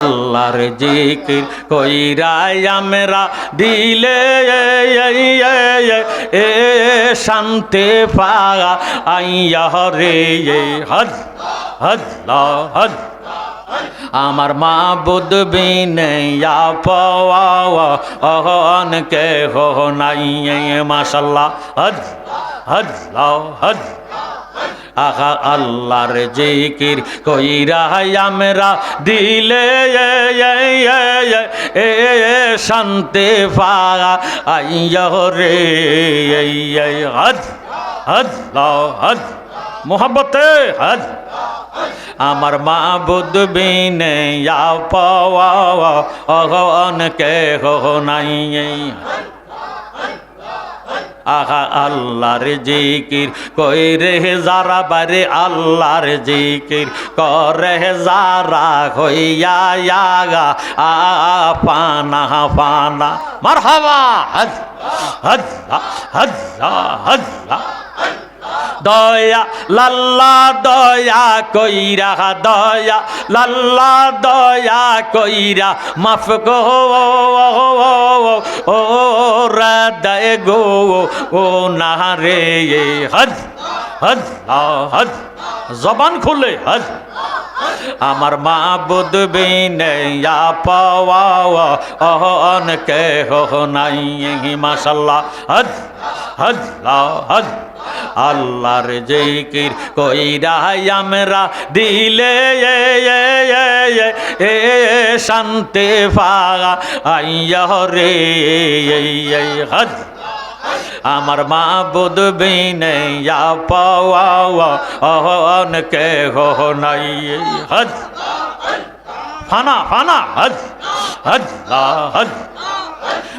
আল্লাহর জিকির কইরা আমরা দিলে এ শান্তি পাওয়া আইয়া রে হজ হজ হজ আমার মাবুদ বিনে পাওয়া অহনকে হো নাই মাশাল্লাহ হজ হজ হজ আহা আল্লাহর জিকির কইরা আমরা দিলে এ শান্তি পাওয়া আইয়া রে হজ হজ হজ মোহাব্বতে হজ আমার মাবুদ বিনে পাওয়া অহনকে হো নাই আহা আল্লাহর জিকির কইরে যারা বারে আল্লাহর জিকির করে যারা হইয়া আগা পানা পানা মারহাবা হজ হজ হজ হজ দয়া লাল্লা দয়া কইরা দয়া লাল্লা দয়া কইরা মাফ গো ও রাদায় গো ও না রে হজ হজ হজ জবান খুলে হজ আমার মাবুদ বিনে পাওয়া অহনকে হো নাই মাশাল্লাহ হজ হজ হজ আল্লাহর জিকির কইরা আমরা দিলে এ শান্তি পাওয়া আইয়া রে হজ আমার মাবুদ বিনে পাওয়া অহনকে হো নাই হজ ফানা ফানা হজ হজ হজ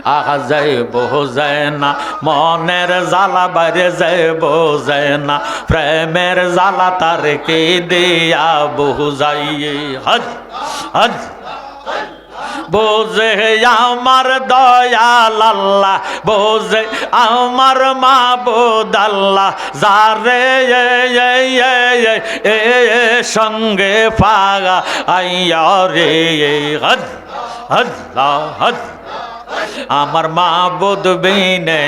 আহা যায় বোঝায় না মনের জ্বালা বাইরে যায় বোঝায় না প্রেমের জ্বালা তার কে দিয়া বোঝাই হজ হজ বোঝে আমার দয়াল আল্লাহ বোঝে আমার মাবুদ আল্লাহ যারে সঙ্গে পাগা আইয়া রে হজ হজ হজ আমার মাবুদ বিনে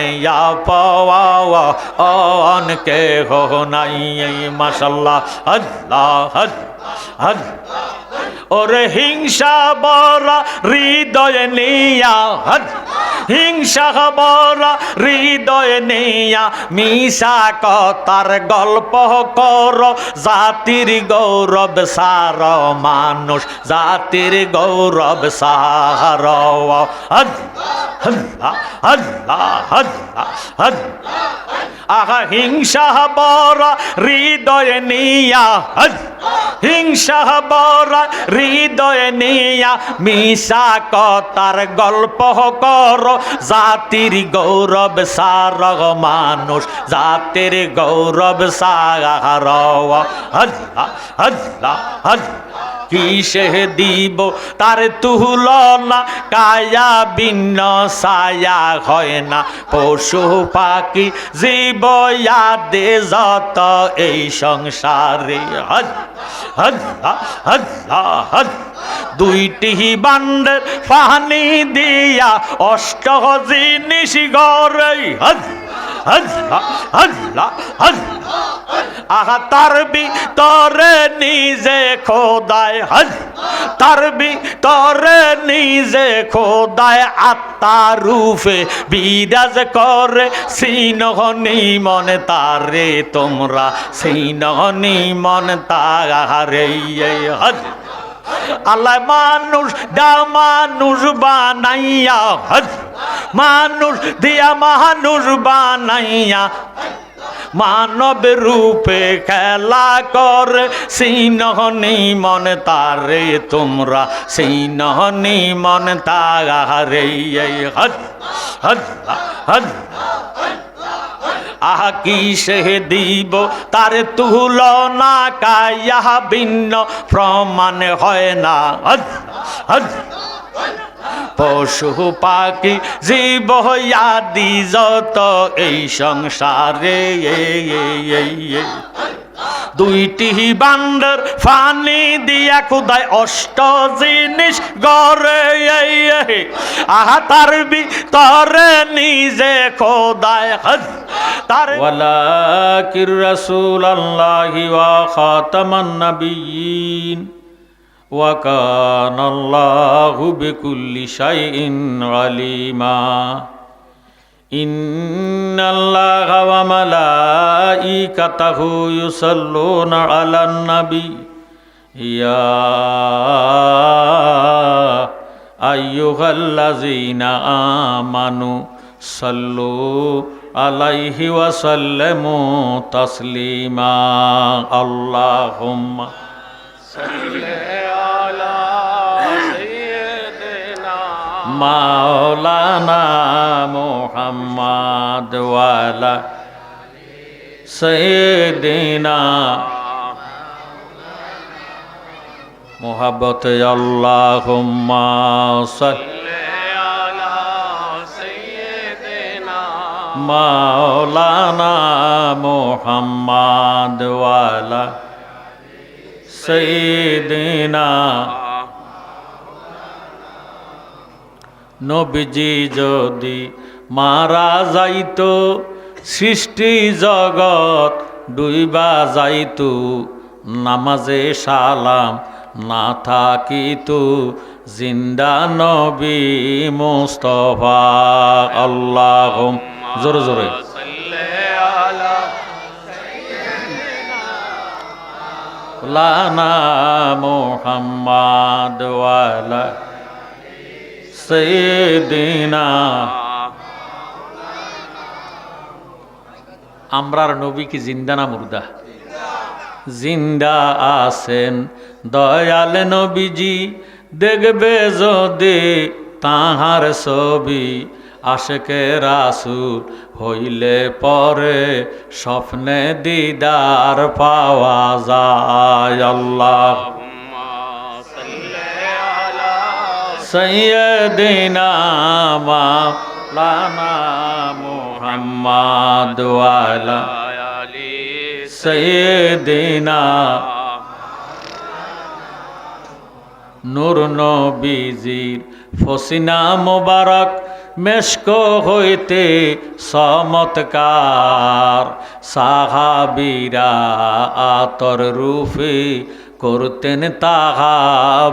পাওয়া অনকে হো নাই মাশাল্লাহ হজ হজ হজ ওরে হিংসা বরা হৃদয় নিয়া হজ হিংসা বরা হৃদয় নিয়া মিশা কথার গল্প কর জাতির গৌরব সার মানুষ জাতির গৌরব সার হজ হজ হজ হজ হজ আহা হিংসা বরা হৃদয় নিয়া হজ হিংসা বরা হৃদয় নিয়া মিশা কথার গল্প কর জাতির গৌরব সার মানুষ জাতির গৌরব সার হজ হজ হজ কিসে দিব তার তুলনা কায়া ভিন্ন ছায়া হয় না পশু পাখি জীব দে যত এই সংসারে হজ হজ হজ হজ দুইটি বান্ডের পানি দিয়া অষ্ট জিনিস গড়ে হজ হজ হজ হজ আহা তার ভিতরে নিজে খোদায় হজ তার ভিতরে নিজে খোদায় আত্মা রূপে বিরাজ করে সিনহনি মনে তারে তোমরা সিনহনি মন তারে হজ আল্লাহ মানুষ দা মানুষ বানাইয়া হজ মানুষ দিয়া মানুষ বানাইয়া মানব রূপে খেলা করে সিনহনি মন তারে তোমরা সিনহনি মন তারে হজ হজ হজ আহা কিসে দিব তার তুলনা কায়া ভিন্ন প্রমাণ হয় না হজ হজ পশু পাখি জীব আদি যত এই সংসারে দুইটি বান্দর ফানি দিয়া খুদায় অষ্ট জিনিস গড়ে আহা তার ভিতরে নিজে খোদায় তার ওয়ালাকির রাসূলুল্লাহি ওয়া খাতামান নাবিয়্যিন ওয়া কানাল্লাহু বিকুল্লি শাইইন আলিমা ইন্নাল্লাহা ওয়া মালাইকাতাহু ইউসাল্লুনা আলান নাবী ইয়া আইয়ুহাল্লাযীনা আমানু সাল্লু আলাইহি ওয়া সাল্লিমু তাসলিমা আল্লাহুম্মা সাল্লি আলা সাইয়্যিদিনা মাওলানা মুহাম্মদ ওয়া আলা সাইয়্যিদিনা মুহাব্বত আল্লাহুম্মা সাল্লি আলা সাইয়্যিদিনা মাওলানা মুহাম্মদ ওয়া আলা সাইয়্যিদিনা নবীজি যদি মারা যাইতো সৃষ্টি জগৎ ডুইবা যাইতো নামাজে সালাম না থাকিতো জিন্দা নবী মুস্তাফা আল্লাহুম্মা জোরে জোরে লানা মুহাম্মদ ওয়া আলা সাইয়্যিদিনা আমরার নবী কি জিন্দা না মুর্দা? জিন্দা আছেন দয়াল নবীজি, দেখবে যদি তাহার ছবি আশেকে রাসূল হইলে পরে স্বপ্নে দিদার পাওয়া যায়। আল্লাহুম্মা সাল্লি আলা সাইয়্যিদিনা মাওলানা মুহাম্মদ ওয়া আলা আলি সাইয়্যিদিনা নূর নবীজির ফসিনা মোবারক মেশক হইতে চমৎকার সাহাবীরা আতর রূপে করতেন তাহা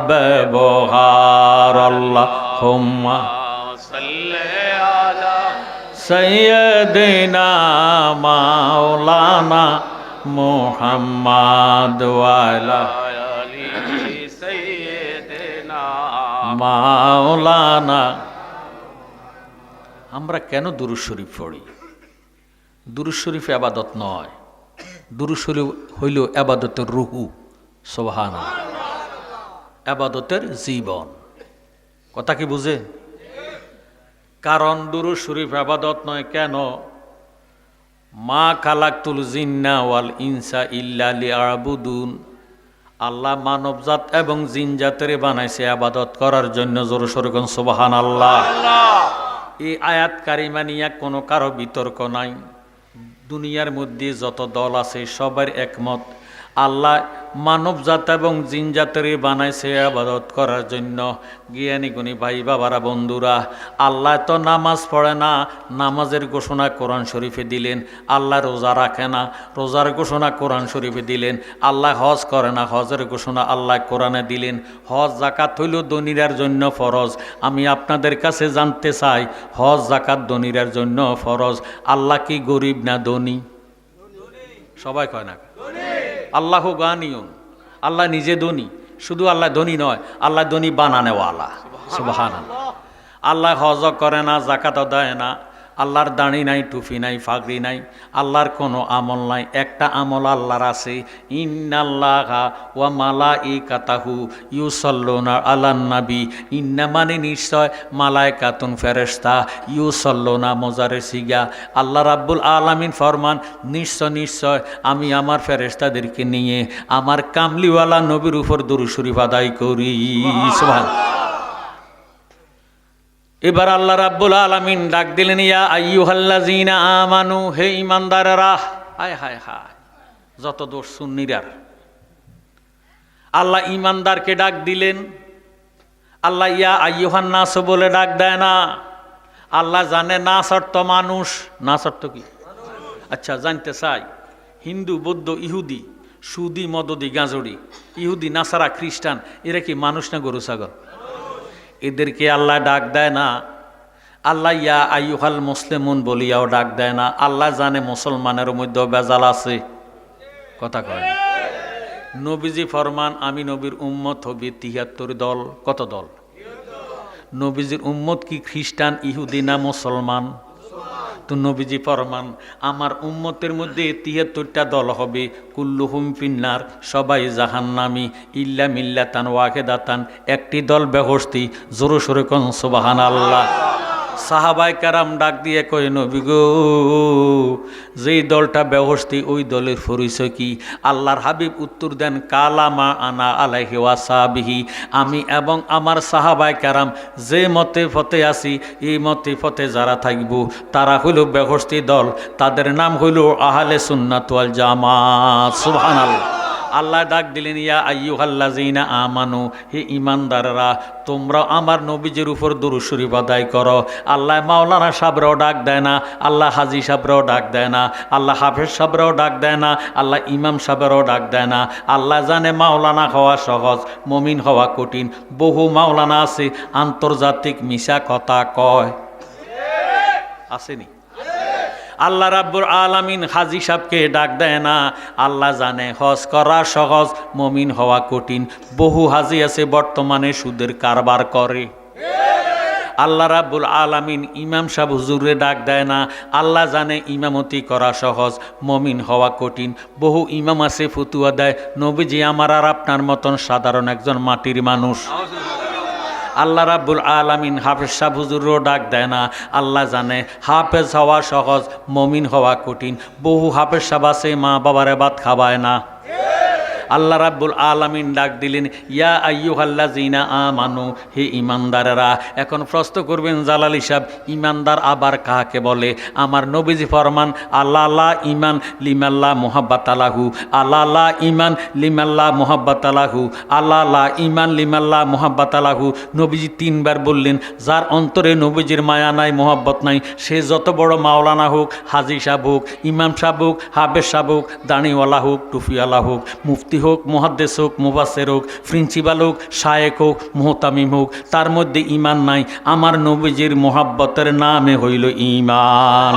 ব্যবহার। আল্লাহুম্মা সাল্লি আলা সাইয়্যিদিনা মাওলানা মুহাম্মদ ওয়া আলা আলি সাইয়্যিদিনা মাওলানা। আমরা কেন দুরূদ শরীফ পড়ি? দুরূদ শরীফ ইবাদত নয়, দুরূদ শরীফ হইল ইবাদতের রুহু। সুবহানাল্লাহ, ইবাদতের জীবন। কথা কি বুঝে? কারণ দুরূদ শরীফ ইবাদত নয় কেন? মা খালাকতুল জিন্না ওয়াল ইনসা ইল্লা লিয়াবুদুন। আল্লাহ মানবজাত এবং জিনজাতের বানাইছে ইবাদত করার জন্য। জোরে সোরে কোন সুবহানাল্লাহ। এই আয়াত কারিমা নিয়ে কোনো কারো বিতর্ক নাই। দুনিয়ার মধ্যে যত দল আছে সবার একমত, আল্লাহ মানবজাত এবং জিনজাতের বানাইছে ইবাদত করার জন্য। জ্ঞানী গুণী ভাই বাবারা বন্ধুরা, আল্লাহ তো নামাজ পড়ে না, নামাজের ঘোষণা কোরআন শরীফে দিলেন। আল্লাহ রোজা রাখে না, রোজার ঘোষণা কোরআন শরীফে দিলেন। আল্লাহ হজ করে না, হজের ঘোষণা আল্লাহ কোরআনে দিলেন। হজ জাকাত হইল দনিরার জন্য ফরজ। আমি আপনাদের কাছে জানতে চাই, হজ জাকাত দনিরার জন্য ফরজ। আল্লাহ কি গরিব না ধনী? সবাই কয় না আল্লাহ গানিউন, আল্লাহ নিজে ধনী। শুধু আল্লাহ ধনী নয়, আল্লাহ ধনী বানানেওয়ালা। সুবহানাল্লাহ। আল্লাহ হজ করে না, জাকাত দেয় না, আল্লাহর দাড়ি নাই, টুপি নাই, ফাগড়ি নাই, আল্লাহর কোনো আমল নাই। একটা আমল আল্লাহর আছে, ইন্নাল্লাহা ওয়া মালাইকাতাহু ইউসাল্লুনা আলান নবী। ইন্না মানে নিশ্চয়, মালাইকাতুন ফেরেশতা, ইউসাল্লুনা মোজারে সিগা। আল্লাহ রাব্বুল আলামিন ফরমান, নিশ্চয় নিশ্চয় আমি আমার ফেরেশতাদেরকে নিয়ে আমার কামলিওয়ালা নবীর উপর দুরূদ শরীফ আদায় করি। সুবহানাল্লাহ। এবার আল্লাহ রাব্বুল আলামিন ডাক দিলেন, ইয়া আইয়ুহাল্লাযীনা আমানু, হে ঈমানদারেরা। হায় হায় হায়, যত দোষ সুন্নিরার। আল্লাহ ঈমানদারকে ডাক দিলেন। আল্লাহ ইয়া আইয়ুহান নাস বলে ডাক দেয় না। আল্লাহ জানে নাস অর্থ মানুষ। নাস অর্থ কি? আচ্ছা, জানতে চাই, হিন্দু, বৌদ্ধ, ইহুদি, সুদি, মদদি, গাঁজড়ি, ইহুদি, নাসারা, খ্রিস্টান, এরা কি মানুষ না গরু ছাগল? এদেরকে আল্লাহ ডাক দেয় না। আল্লাহ ইয়া আইয়ুহাল মুসলিমুন বলিয়াও ডাক দেয় না। আল্লাহ জানে মুসলমানের মধ্যেও বেজাল আছে। কথা কয় না। নবীজি ফরমান, আমি নবীর উম্মত হবি ৭৩ দল। কত দল? নবীজির উম্মত কি খ্রিস্টান, ইহুদি না মুসলমান? তো নবীজি ফরমান, আমার উম্মতের মধ্যে ৭৩টা দল হবে। কুল্লুহুম ফিন্নার, সবাই জাহান্নামী, ইল্লা মিল্লাতান ওয়াহিদাতান, একটি দল বেহেশতি। জোরে সোরে কোন সুবহানাল্লাহ। সাহাবায়ে কেরাম ডাক দিয়ে কয়, নবী গো, যেই দলটা বেহেশতি ওই দলের পরিচয় কি? আল্লাহর হাবিব উত্তর দেন, কালামা আনা আলাইহি ওয়াসাবিহি, আমি এবং আমার সাহাবায়ে কেরাম যে মতে ফতে আছি, এই মতে ফতে যারা থাকব তারা হইল বেহেশতি দল। তাদের নাম হইল আহলে সুন্নাত ওয়াল জামাত। সুবহানাল্লাহ। আল্লাহ ডাক দিলেন, ইয়া আইয়ুহাল্লাযীনা আমানু, হে ঈমানদাররা, তোমরা আমার নবীজির উপর দুরূদ শরীফ আদায় করো। আল্লাহ মাওলানা সাহেবরাও ডাক দেয় না, আল্লাহ হাজী সাহেবরাও ডাক দেয় না, আল্লাহ হাফেজ সাহেবরাও ডাক দেয় না, আল্লাহ ইমাম সাহেবেরও ডাক দেয় না। আল্লাহ জানে মাওলানা হওয়া সহজ, মুমিন হওয়া কঠিন। বহু মাওলানা আছে আন্তর্জাতিক মিশা কথা কয়, আসেনি? আল্লাহ রাব্বুল আলামিন হাজী সাহেবকে ডাক দেয় না। আল্লাহ জানে হজ করা সহজ, মুমিন হওয়া কঠিন। বহু হাজী আছে বর্তমানে সুদের কারবার করে। আল্লাহ রাব্বুল আলামিন ইমাম সাহেব হুজুরে ডাক দেয় না। আল্লাহ জানে ইমামতি করা সহজ, মুমিন হওয়া কঠিন। বহু ইমাম আছে ফতুয়া দেয়, নবীজি আমার আর আপনার মতন সাধারণ একজন মাটির মানুষ। আল্লাহ রাব্বুল আলামিন হাফেজ সাহেব হুজুরও ডাক দেয় না। আল্লাহ জানে হাফেজ হওয়া সহজ, মুমিন হওয়া কঠিন। বহু হাফেজ সাহেব আছে মা বাবারে ভাত খাওয়ায় না। আল্লাহ রাব্বুল আলামিন ডাক দিলেন, ইয়া আইয়ুহাল্লাযীনা আমানু, হে ঈমানদারেরা। এখন প্রশ্ন করবেন জালালী সাহেব, ঈমানদার আবার কাকে বলে? আমার নবীজি ফরমান, আল্লাহ লা ঈমান লিমাল্লাহ মুহাব্বাতালাহু, আল্লাহ লা ঈমান লিমাল্লাহ মুহাব্বাতালাহু, আল্লাহ লা ঈমান লিমাল্লাহ মুহাব্বাতালাহু। নবীজি 3 বার বললেন, যার অন্তরে নবীজির মায়া নাই, মোহাব্বত নাই, সে যত বড় মাওলানা হোক, হাজী সাহেব হোক, ইমাম সাহেব হোক, হাফেজ সাহেব হোক, দাড়িওয়ালা হোক, টুপিওয়ালা হোক, মুফতি হোক, মুহাদ্দিস হোক, মুফাসসির হোক, প্রিন্সিপাল হোক, শায়েখ হোক, মুহতামিম হোক, তার মধ্যে ঈমান নাই, আমার নবীজির মোহাব্বতের নামে হইল ঈমান।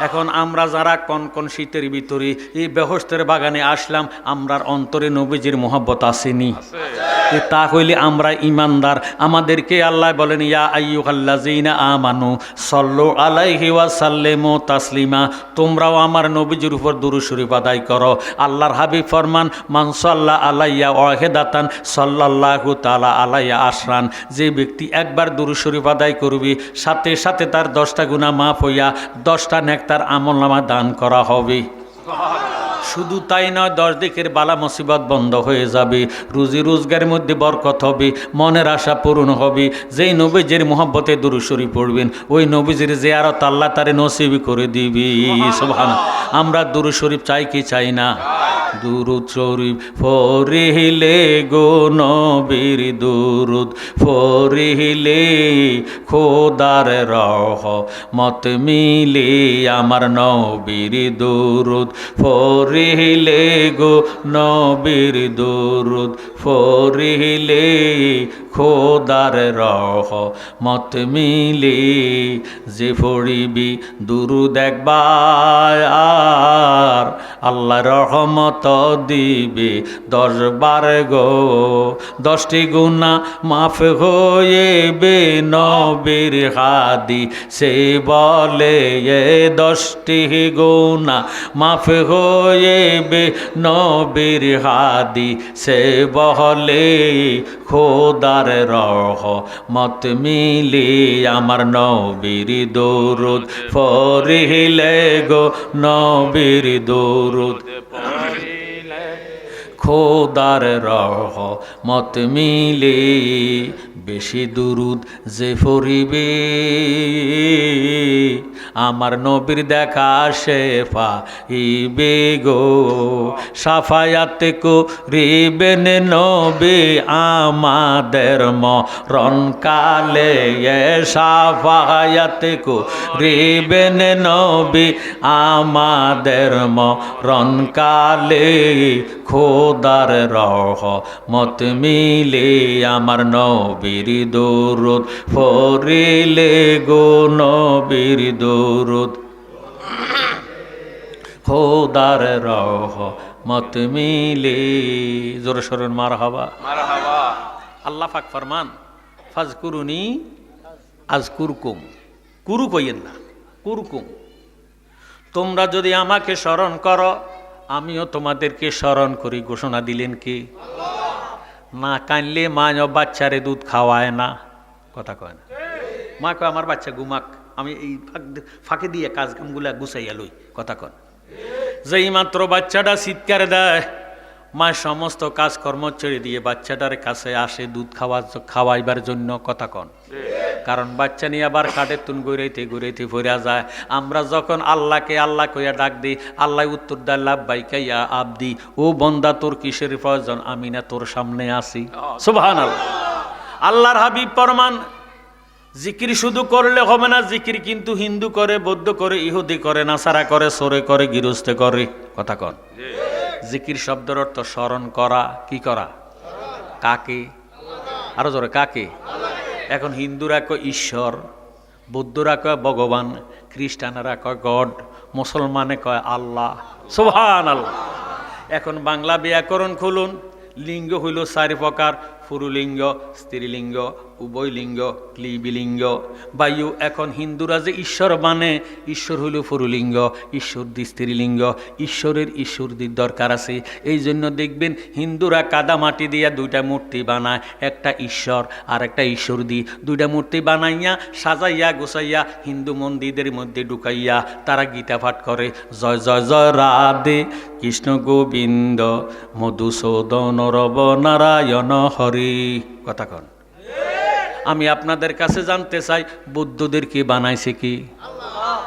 এখন আমরা যারা কনকন শীতের ভিতরে এই বেহেশতের বাগানে আসলাম, আমরার অন্তরে নবীজির মোহাব্বত আসেনি? তা হইলে আমরা ঈমানদার। আমাদেরকে আল্লাহ বলেন, ইয়া আইয়ুহাল্লাযীনা আমানু সাল্লু আলাইহি ওয়া সাল্লিমু তাসলিমা, তোমরাও আমার নবীজির উপর দুরূদ শরীফ আদায় করো। আল্লাহর হাবিব ফরমান, মান সাল্লা আলাইয়া ওয়াহিদাতান সাল্লাল্লাহু তাআলা আলাইয়া আশরান, যে ব্যক্তি একবার দুরূদ শরীফ আদায় করবে, সাথে সাথে তার 10টা গুনাহ মাফ হইয়া 10টা নেক তার আমলনামা দান করা হবে। শুধু তাই নয়, 10 দিকের বালা মুসিবত বন্ধ হয়ে যাবে, রুজি রোজগারের মধ্যে বরকত হবে, মনের আশা পূরণ হবে। যেই নবীজির মোহাব্বতে দুরূদ শরীফ পড়বেন, ওই নবীজির জিয়ারত আল্লাহ তারে নসিব করে দিবি। সুবহানাল্লাহ। আমরা দুরূদ শরীফ চাই কি চাই না? দুরূদ শরীফ পড়িলে গো নবীর দুরূদ পড়িলে খোদার রহমত মিলে, আমার নবীর দুরূদ পড়িলে গো নবীর দুরূদ পড়িলে খোদার রহমত মিলে। যে পড়িবি দুরূদ একবার, আর আল্লাহ রহমত দিবে 10 বার গো। 10টি গুনাহ মাফ হইবে নবীর হাদিসে বলে, 10টি গুনাহ মাফ হইবে নবীর হাদিসে বলে, খোদার রহমত মিলে, আমার নবীর দুরূদ পড়িলে গো নবীর দুরূদ খোদার রহমত মিলে বেশি দুরুদ যে পড়িবে আমার নবীর দেখা শেফা ইবে গো সাফায়াত করিবেন নবী আমাদের মরণ কালে সাফায়াত করিবেন নবী আমাদের মরণ কালে খোদার রহমত মিলে আমার নবীর দরুদ পড়িলে গো নবীর দরুদ খোদার রহমত মিলে জোরে সরুন মারহাবা মারহাবা। আল্লাহ পাক ফরমান ফাজকুরুনি আজকুরকুম কুরু কইয়েন না কুরকুম তোমরা যদি আমাকে স্মরণ করো আমিও তোমাদেরকে স্মরণ করি ঘোষণা দিলেন কি না কানলে মা বাচ্চারে দুধ খাওয়ায় না কথা কয় না মা কয় আমার বাচ্চা ঘুমাক আমি এই ফাঁকে দিয়ে কাজ কামগুলা গুছাইয়া লই কথা কন যেই মাত্র বাচ্চাটা চিৎকার দেয় মা সমস্ত কাজকর্ম ছেড়ে দিয়ে বাচ্চাটার কাছে আসে দুধ খাওয়াইবার জন্য কথা কন কারণ বাচ্চা নিয়ে আবার খাটের তুন ঘুরাইতে ঘুরাইতে ফিরা যায় আমরা যখন আল্লাহকে আল্লাহ কইয়া ডাক দিই আল্লাহ উত্তর দেয় লাব্বাইকা ইয়া আবদি ও বন্দা তোর কিসের প্রয়োজন আমি না তোর সামনে আসি সুবহানাল্লাহ আল্লাহর হাবিব ফরমান জিকির শুধু করলে হবে না জিকির কিন্তু হিন্দু করে বৌদ্ধ করে ইহুদি করে নাসারা করে সরে করে গৃহস্থে করে কথা কন জিকির শব্দের অর্থ স্মরণ করা কি করা কাকে আরো জোরে কাকে এখন হিন্দুরা কয় ঈশ্বর বৌদ্ধরা কয় ভগবান খ্রিস্টানরা কয় গড মুসলমানে কয় আল্লাহ সুবহানাল্লাহ এখন বাংলা ব্যাকরণ খুলুন লিঙ্গ হইল 4 প্রকার পুরুলিঙ্গ স্ত্রীলিঙ্গ উভয়লিঙ্গ ক্লিবিলিঙ্গ বায়ু এখন হিন্দুরা যে ঈশ্বর মানে ঈশ্বর হইল পুরুলিঙ্গ ঈশ্বরদি স্ত্রীলিঙ্গ ঈশ্বরের দরকার আছে এই জন্য দেখবেন হিন্দুরা কাদা মাটি দিয়া 2টা মূর্তি বানায় একটা ঈশ্বর আর একটা ঈশ্বরদি 2টা মূর্তি বানাইয়া সাজাইয়া গোছাইয়া হিন্দু মন্দিরের মধ্যে ঢুকাইয়া তারা গীতা পাঠ করে জয় জয় জয় রাধে কৃষ্ণ গোবিন্দ মধুসূদন রব নারায়ণ হরি কথা কন আমি আপনাদের কাছে জানতে চাই বৌদ্ধদের কি বানাইছে কি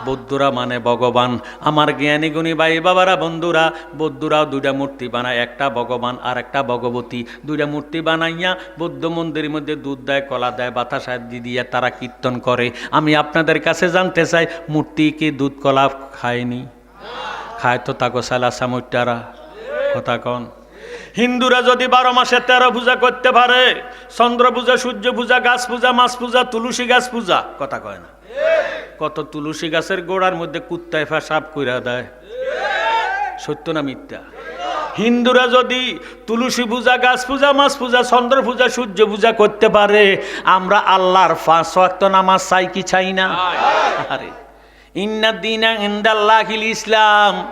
বৌদ্ধরা মানে ভগবান আমার জ্ঞানী গুণী ভাই বাবারা বন্ধুরা বৌদ্ধরাও 2টা মূর্তি বানায় একটা ভগবান আর একটা ভগবতী 2টা মূর্তি বানাইয়া বৌদ্ধ মন্দিরের মধ্যে দুধ দেয় কলা দেয় বাতাসা দিয়ে তারা কীর্তন করে আমি আপনাদের কাছে জানতে চাই মূর্তি কি দুধ কলা খায়নি খায় তো তাকে সালা সামুটারা কথা কন হিন্দুরা যদি 12 মাসে 13 পূজা করতে পারে চন্দ্র পূজা সূর্য পূজা গাছ পূজা মাছ পূজা তুলসী গাছ পূজা কথা কয় না কত তুলসী গাছের গোড়ার মধ্যে কুত্তায় পেশাব কইরা দেয় সত্য না মিথ্যা হিন্দুরা যদি তুলসী পূজা গাছ পূজা মাছ পূজা চন্দ্র পূজা সূর্য পূজা করতে পারে আমরা আল্লাহর 5 ওয়াক্ত নামাজ চাই কি চাই না আরে ইন্না দীনা ইনদাল্লাহিল ইসলাম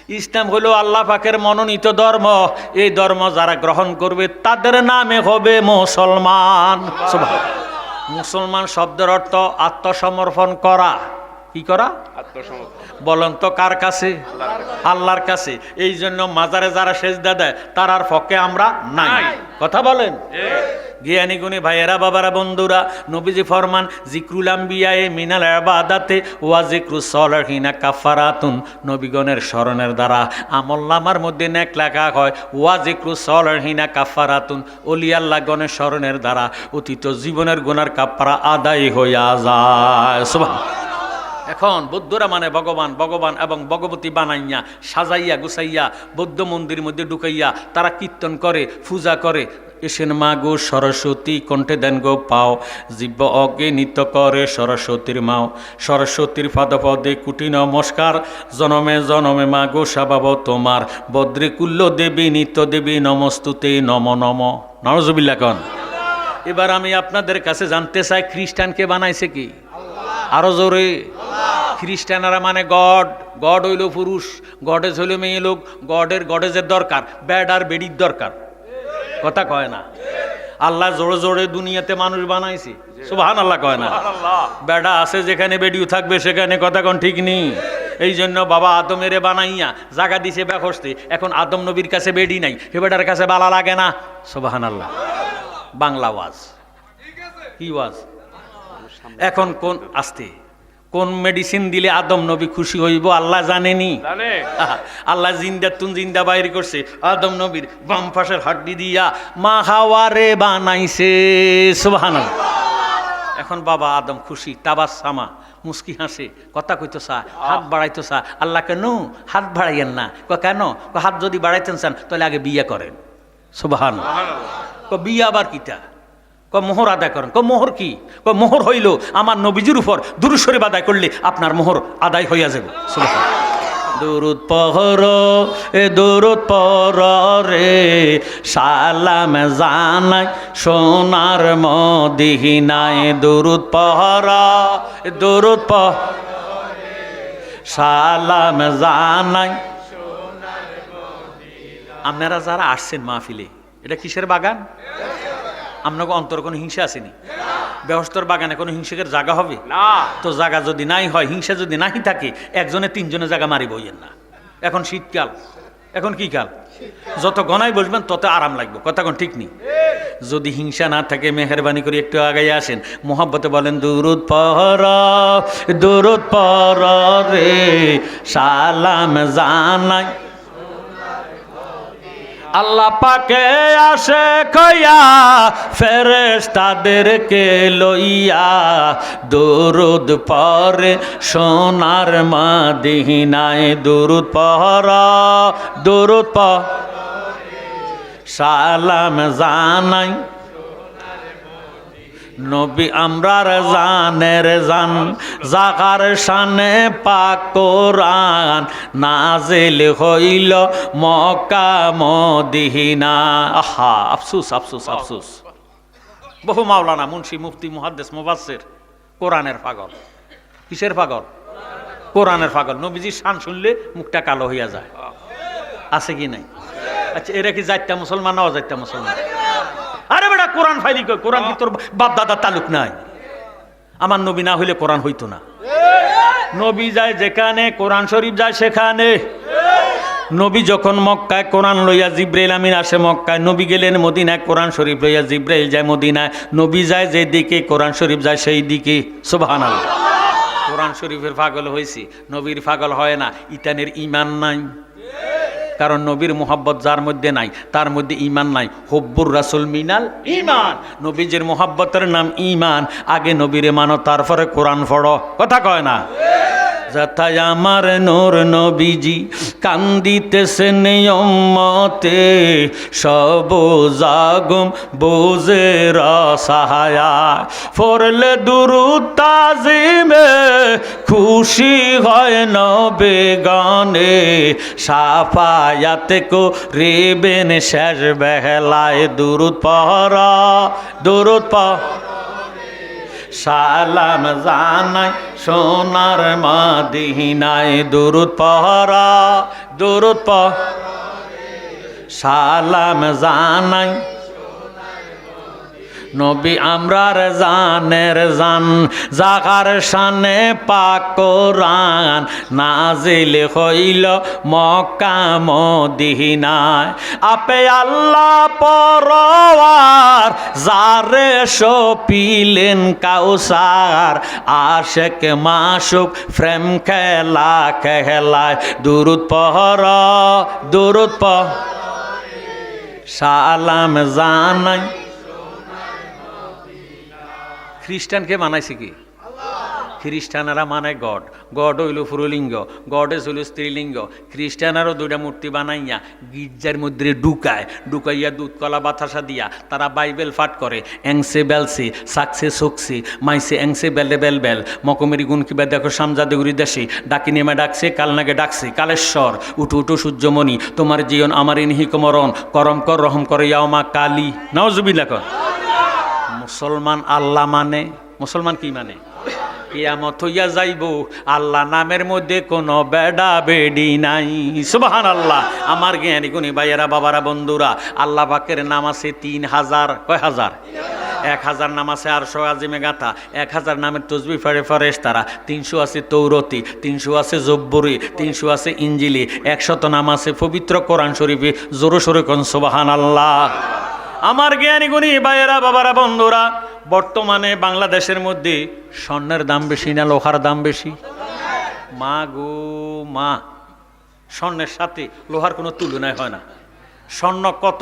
ইসলাম হলো আল্লাহ পাকের মনোনীত ধর্ম এই ধর্ম যারা গ্রহণ করবে তাদের নামে হবে মুসলমান মুসলমান শব্দের অর্থ আত্মসমর্পণ করা কি করা বলেন তো কার কাছে আল্লাহর কাছে এই জন্য মাজারে যারা সেজদা দেয় তারার পক্ষে আমরা নাই কথা বলেন জ্ঞানী গুণী ভাইয়েরা বাবারা বন্ধুরা নবীজি ফরমান জিক্রুল আম্বিয়ায়ে মিনাল ইবাদাতে ওয়া জিক্রুস সালিহিনা কাফারাতুন নবীগণের স্মরণের দ্বারা আমলনামার মধ্যে নেক লেখা হয় ওয়া জিক্রুস সালিহিনা কাফারাতুন ওলি আল্লাহগণের স্মরণের দ্বারা অতীত জীবনের গুনার কাফারা আদায় হইয়া যায় সুবহানাল্লাহ এখন বৌদ্ধরা মানে ভগবান ভগবান এবং ভগবতী বানাইয়া সাজাইয়া গুছাইয়া বৌদ্ধ মন্দিরের মধ্যে ঢুকাইয়া তারা কীর্তন করে পূজা করে এসেন মা গো সরস্বতী কণ্ঠে দেন গো পাও জীব অজ্ঞে নৃত্য করে সরস্বতীর মাও সরস্বতীর পদে কুটি নমস্কার জনমে জনমে মা গো স্বভাব তোমার বদ্রে কুল্ল দেবী নিত্য দেবী নমস্তুতে নম নম নজুবিল্লা কন এবার আমি আপনাদের কাছে জানতে চাই খ্রিস্টানকে বানাইছে কি আরো জোরে খ্রিস্টানরা মানে গড গড হইল পুরুষ গডেজ হইল মেয়ে লোক গডেজের দরকার ব্যাড আর বেডির দরকার কথা কয় না আল্লাহ জোরে জোরে দুনিয়াতে মানুষ বানাইছে সুবহানাল্লাহ কয় না বেডা আছে যেখানে বেডিও থাকবে সেখানে কথা কোন ঠিক নেই এই জন্য বাবা আদমেরে বানাইয়া জাগা দিছে বেহস্তে, এখন আদম নবীর কাছে বেডি নাই, হেবেটার কাছে বালা লাগে না। সুবহানাল্লাহ। বাংলা ওয়াজ, কি ওয়াজ? এখন কোন আসতে কোন মেডিসিন দিলে আদম নবী খুশি হইব আল্লাহ জানেনি? আল্লাহ জিন্দা তুন জিন্দা বাইর করছে, আদম নবীর বাম পাশের হাড্ডি দিয়া মা হাওয়ারে বানাইছে। সুবহানাল্লাহ। এখন বাবা আদম খুশি, তাবাসসামা, মুস্কি হাসে, কথা কইতো চা, হাত বাড়াইতো চা। আল্লাহ কেন হাত বাড়াইয়েন না? কেন? হাত যদি বাড়াইতেন চান তাহলে আগে বিয়ে করেন। সুবহানাল্লাহ। বিয়ে আবার কিটা? মোহর আদায় করেন। মোহর কি? মোহর হইল আমার নবীজির উপর দুরূদ শরীফ আদায় করলে আপনার মোহর আদায় হইয়া যাবে। সুবহানাল্লাহ। দুরুদ পড় এ দুরুদ পড় রে, সালাম জানাই সোনার মদিনায়। দুরুদ পড় দুরুদ পড় সালাম জানাই। আপনারা যারা আসছেন মাহফিলে, এটা কিসের বাগান? আপনাকে অন্তর কোনো হিংসা আসেনি? বেহস্তর বাগানে কোনো হিংসের জায়গা হবে না? তো জায়গা যদি নাই হয়, হিংসা যদি নাই থাকে, একজনে তিনজনে জায়গা মারি বইয়েন না। এখন শীতকাল, এখন কি কাল? যত গনায় বসবেন তত আরাম লাগবে। কথা কোন ঠিক নেই? যদি হিংসা না থাকে মেহরবানি করে একটু আগে আসেন, মোহাব্বতে বলেন দুরুদ পড় দুরুদ পড় রে, সালাম জানাই। আল্লাহ পাকে আসে কইয়া ফেরেশতাদেরকে লইয়া, দুরুদ পড়ে সোনার মদিনায়। দুরুদ পড় দুরুদ পড় সালাম জানাই। নবী আমরার জানের জান, জাগার শানে পাক কোরআন নাজিল হইল মক্কা মদিনা। আহা, আফসুস আফসুস আফসুস। বহু মাওলানা, মুন্সি, মুফতি, মুহাদ্দিস, মুফাসসির কোরআনের পাগল। কিসের পাগল? কোরআনের পাগল। নবীজির শান শুনলে মুখটা কালো হইয়া যায়। আছে কি নাই? আচ্ছা, এরা কি জাতটা মুসলমান না অজাতটা মুসলমান? আরে বেটা, কোরআন ফাইলি কই? কোরআন কি তোর বাপ দাদার তালুক নাই? আমার নবী না হইলে কোরআন হইতো না। নবী যায় যেখানে, কোরআন শরীফ যায় সেখানে। নবী যখন মক্কায়, কোরআন লইয়া জিব্রাইল আমিন আসে মক্কায়। নবী গেলেন মদিনায়, কোরআন শরীফ লইয়া জিব্রাইল যায় মদিনায়। নবী যায় যেদিকে, কোরআন শরীফ যায় সেই দিকে। সুবহানাল্লাহ। কোরআন শরীফের পাগল হয়েছি, নবীর পাগল হয় না। ইতানের ঈমান নাই, কারণ নবীর মোহাব্বত যার মধ্যে নাই তার মধ্যে ঈমান নাই। হুব্বুর রাসূল মিনাল ঈমান। নবীজির মোহাব্বতের নাম ঈমান। আগে নবীরে মানো, তারপরে কোরআন পড়ো। কথা কয় না? যাতায় আমার নূর নবীজি কান্দিতেছেন উম্মতে, সব জাগম বোঝে রসায়া। পড়লে দুরূদ তাজিমে খুশি হয় নবে গানে, সাফায়াত করিবেন শেষ বেলায়। দুরূদ পড় দুরূদ পড় সালাম জানাই সোনার মদিনায়। দুরূদ পড় দুরূদ পড় সালাম জানাই। নবী আমরার জানের জান, জাগার শানে পাক কোরআন নাজিল হইল মক্কা মদিনায়। আপে আল্লাহ পরওয়ার, যারে সপিলেন কাউসার। আশেক মাশুক প্রেম খেলা খেলায়। দুরূদ পড় দুরূদ পড় সালাম জানাই। খ্রিস্টানকে মানাইছে কি? খ্রিস্টানেরা মানে গড। গড হইল পুরুলিঙ্গ, গডেস হইল স্ত্রীলিঙ্গ। খ্রিস্টানেরও দুইটা মূর্তি বানাইয়া গির্জার মধ্যে ঢুকাইয়া দুধ কলা বাতাসা দিয়া তারা বাইবেল পাঠ করে। এংসে বেলসে সাকসে সকসে মাইসে এংসে বেলে বেল বেল মকমেরি গুণ কিবা দেখো সামজাদেগুরি দেশে ডাকি নেমে ডাকছে, কালনাগে ডাকছে কালেশ্বর। উঠু উঠু সূর্যমণি, তোমার জীবন আমার ইনহিক মরণ, করম কর রহম করে ইয়াও মা কালী। নাউজুবিল্লাহ কর। মুসলমান আল্লাহ মানে, মুসলমান কি মানে? কিয়ামত হইয়া যাইব, আল্লাহ নামের মধ্যে কোনো বেডা বেডি নাই। সুবহানাল্লাহ। আমার জ্ঞানী গুণী ভাইয়েরা, বাবারা, বন্ধুরা, আল্লাহ পাকের নাম আছে 3000। কয় হাজার? 1000 নাম আছে আরশে আজিমে গাথা, 1000 নামের তসবিহ পড়ে ফেরেশতারা, 300 আছে তৌরতি, 300 আছে জব্বুরি, 300 আছে ইঞ্জিলি, 100 নাম আছে পবিত্র কোরআন শরীফে। জোরে সোরে কোন সুবহানাল্লাহ। আমার জ্ঞানী গুণী ভাইয়েরা, বাবারা, বন্ধুরা, বর্তমানে বাংলাদেশের মধ্যে স্বর্ণের দাম বেশি না লোহার দাম বেশি? মা গো মা, স্বর্ণের সাথে লোহার কোনো তুলনায় হয় না। স্বর্ণ কত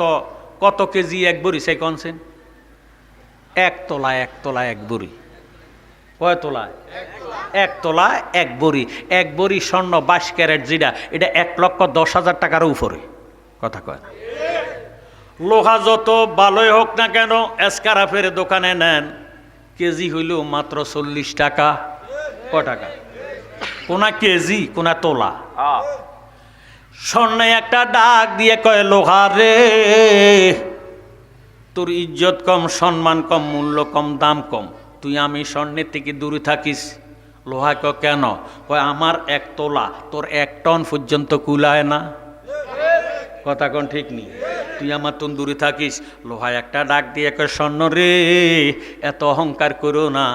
কত কেজি এক বড়ি সে কনছেন? 1 তোলা 1 তোলা 1 বড়ি। কয় তোলায়? 1 তোলা 1 বড়ি। 1 বড়ি স্বর্ণ 22 ক্যারেট, যেটা এটা 1,10,000 টাকার উপরে। কথা কয় না? লোহা যত ভালোই হোক না কেন, এসকারাফের দোকানে নেন, কেজি হইল মাত্র 40 টাকা। কয় টাকা? কোনা কেজি, কোনা তোলা। স্বর্ণে একটা ডাক দিয়ে কয়, লোহা রে, তোর ইজ্জত কম, সম্মান কম, মূল্য কম, দাম কম, তুই আমি স্বর্ণের থেকে দূরে থাকিস। লোহা কয় কেন? কয় আমার 1 তোলা তোর 1 টন পর্যন্ত কুলায় না। কথা কোন ঠিক নেই? তুই আমার তুন দূরে থাকিস। লোহা একটা ডাক দিয়ে কয়, স্বর্ণ রে, এত অহংকার করো না।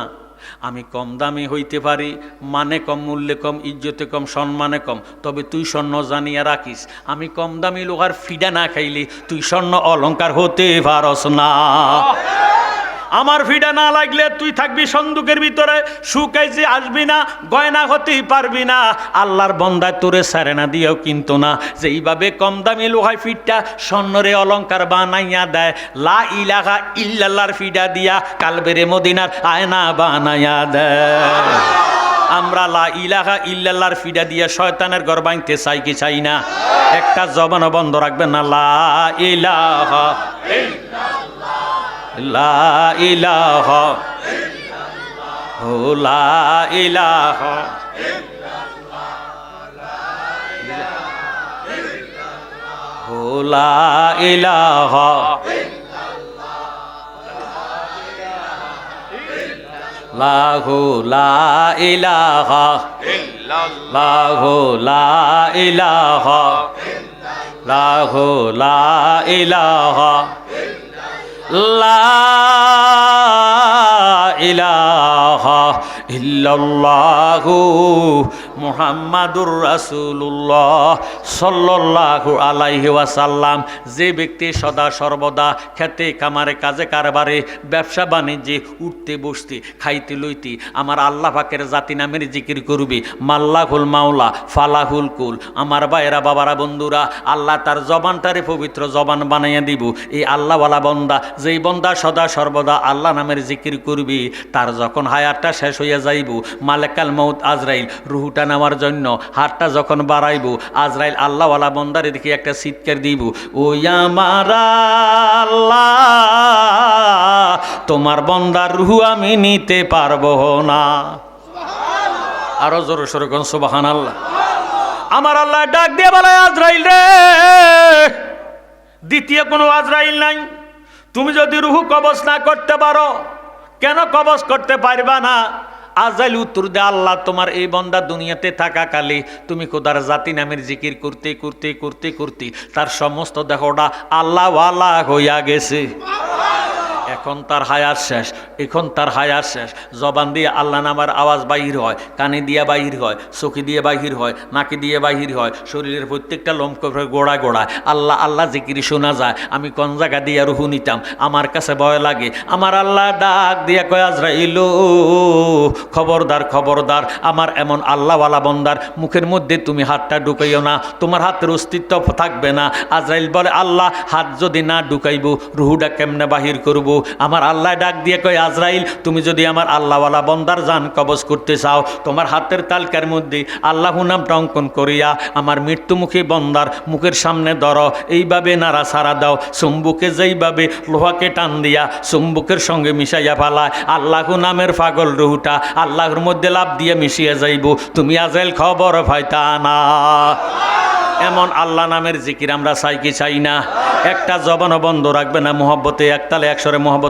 আমি কম দামি হইতে পারি, মানে কম, মূল্যে কম, ইজ্জতে কম, সম্মানে কম, তবে তুই স্বর্ণ জানিয়া রাখিস, আমি কম দামি লোহার ফিডা না খাইলে তুই স্বর্ণ অলংকার হতে পারস না। আমার ফিডা না লাগলে তুই থাকবি সন্দুকের ভিতরে, শুকাইছে আসবি না, গয়না হতেই পারবি না। আল্লাহর বন্দায় তোরে সারেনা দিয়েও কিন্তু না, যে এইভাবে কম দামি লোহায় ফিডটা স্বর্ণরে অলংকার বানাইয়া দেয়। লা ইলাহা ইল্লাল্লাহর ফিডা দিয়া কালবেরে মদিনার আয়না বানাইয়া দেয়। আমরা লা ইলাহা ইল্লাল্লাহর ফিডা দিয়া শয়তানের ঘর ভাঙতে চাই কি চাই না? একটা জবান বন্ধ রাখবেন না। লা ইলাহা লা ইলাহা ও লা ইলাহা ও লা ইলাহা লাহু লা ইলাহা লাহু লা ইলাহা লাহু লা ইলাহা লা ইলাহা ইল্লাল্লাহু মুহাম্মাদুর রাসূলুল্লাহ সাল্লাল্লাহু আলাইহি ওয়াসাল্লাম। যে ব্যক্তি সদা সর্বদা খেতে কামারে কাজে কারবারে ব্যবসা বাণিজ্যে উঠতে বসতে খাইতে লইতে আমার আল্লাহ পাকের জাতি নামের জিকির করবি, মাল্লাহুল মাওলা ফালাহুল কুল। আমার ভাইয়েরা, বাবারা, বন্ধুরা, আল্লাহ তার জবানটারে পবিত্র জবান বানাইয়া দিব। এই আল্লাহওয়ালা বন্দা, যেই বন্দা সদা সর্বদা আল্লাহ নামের জিকির করবি, তার যখন হায়াতটা শেষ হইয়া যাইব, মালেকাল মউত আজরাইল রুহুটা নেওয়ার জন্য হাতটা যখন বাড়াইব, আজরাইল আল্লাহওয়ালা বন্দারে দেখি একটা চিৎকার দিব, ওই আমার আল্লাহ, তোমার বন্দার রুহু আমি নিতে পারবো না। আরো জোরে সোরে কোন সুবহানাল্লাহ। আমার আল্লাহ ডাক দিয়ে বলে, আজরাইল রে, দ্বিতীয় কোনো আজরাইল নাই। তুমি যদি রুহু কবজ না করতে পারো, কেন কবজ করতে পারবা না? আজরাইল উত্তর দে, আল্লাহ, তোমার এই বন্দা দুনিয়াতে থাকাকালে তুমি খোদার জাতি নামের জিকির করতে করতে করতে করতে তার সমস্ত দেহটা আল্লাহ ওয়ালা হইয়া গেছে। এখন তার হায়াত শেষ, এখন তার হায়াত শেষ। জবান দিয়ে আল্লাহ নামার আওয়াজ বাহির হয়, কানে দিয়ে বাহির হয়, চোখে দিয়ে বাহির হয়, নাকে দিয়ে বাহির হয়, শরীরের প্রত্যেকটা লোমক গোড়া গোড়ায় আল্লাহ আল্লাহ জিকির শোনা যায়। আমি কোন জায়গা দিয়ে রুহু নিতাম, আমার কাছে ভয় লাগে। আমার আল্লাহ ডাক দিয়া কয়, আজরাইল, খবরদার খবরদার, আমার এমন আল্লাহওয়ালা বন্দার মুখের মধ্যে তুমি হাতটা ঢুকাইও না, তোমার হাতের অস্তিত্ব থাকবে না। আজরাইল বলে, আল্লাহ, হাত যদি না ঢুকাইব, রুহুটা কেমনে বাহির করব? আমার আল্লাহ ডাক দিয়ে কয়, আজরাইল, তুমি যদি আমার আল্লাহওয়ালা বন্দার জান কবজ করতে চাও, তোমার হাতের তালকার মধ্যে আল্লাহ নামটা অঙ্কন করিয়া আমার মৃত্যুমুখী বন্দার মুখের সামনে ধরো, এইভাবে নাড়া ছাড়া দাও। চুম্বুকে যেইভাবে লোহাকে টান দিয়া চুম্বুকের সঙ্গে মিশাইয়া ফালায়, আল্লাহ নামের পাগল রুহুটা আল্লাহর মধ্যে লাভ দিয়ে মিশিয়ে যাইব। তুমি আজরাইল খবর পাইতা না। এমন আল্লাহ নামের জিকির আমরা চাই কি চাই না? একটা জবানও বন্ধ রাখবে না। মুহাব্বতে একতালে একসরে মুহাব্বতে